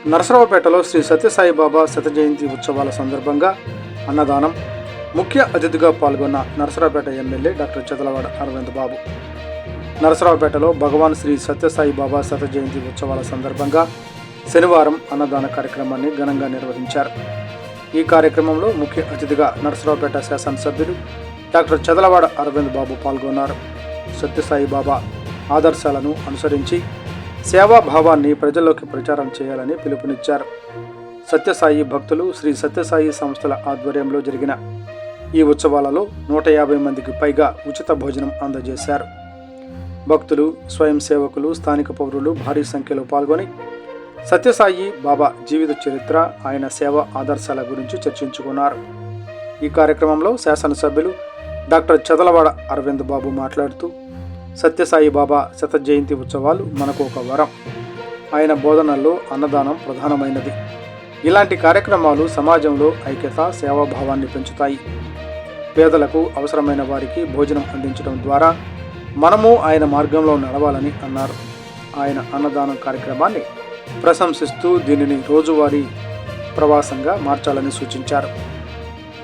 నరసరావుపేటలో శ్రీ సత్యసాయిబాబా శత జయంతి ఉత్సవాల సందర్భంగా అన్నదానం. ముఖ్య అతిథిగా పాల్గొన్న నరసరావుపేట ఎమ్మెల్యే డాక్టర్ చదలవాడ అరవింద్ బాబు. నరసరావుపేటలో భగవాన్ శ్రీ సత్యసాయిబాబా శత జయంతి ఉత్సవాల సందర్భంగా శనివారం అన్నదాన కార్యక్రమాన్ని ఘనంగా నిర్వహించారు. ఈ కార్యక్రమంలో ముఖ్య అతిథిగా నరసరావుపేట శాసనసభ్యులు డాక్టర్ చదలవాడ అరవింద్ బాబు పాల్గొన్నారు. సత్యసాయిబాబా ఆదర్శాలను అనుసరించి సేవాభావాన్ని ప్రజల్లోకి ప్రచారం చేయాలని పిలుపునిచ్చారు. సత్యసాయి భక్తులు శ్రీ సత్యసాయి సంస్థల ఆధ్వర్యంలో జరిగిన ఈ ఉత్సవాలలో 150 మందికి పైగా ఉచిత భోజనం అందజేశారు. భక్తులు, స్వయం సేవకులు, స్థానిక పౌరులు భారీ సంఖ్యలో పాల్గొని సత్యసాయి బాబా జీవిత చరిత్ర, ఆయన సేవా ఆదర్శాల గురించి చర్చించుకున్నారు. ఈ కార్యక్రమంలో శాసనసభ్యులు డాక్టర్ చదలవాడ అరవింద్ బాబు మాట్లాడుతూ, సత్యసాయి బాబా శత జయంతి ఉత్సవాలు మనకు ఒక వరం. ఆయన బోధనల్లో అన్నదానం ప్రధానమైనది. ఇలాంటి కార్యక్రమాలు సమాజంలో ఐక్యత, సేవాభావాన్ని పెంచుతాయి. పేదలకు, అవసరమైన వారికి భోజనం అందించడం ద్వారా మనము ఆయన మార్గంలో నడవాలని అన్నారు. ఆయన అన్నదానం కార్యక్రమాన్ని ప్రశంసిస్తూ దీనిని రోజువారీ ప్రవాసంగా మార్చాలని సూచించారు.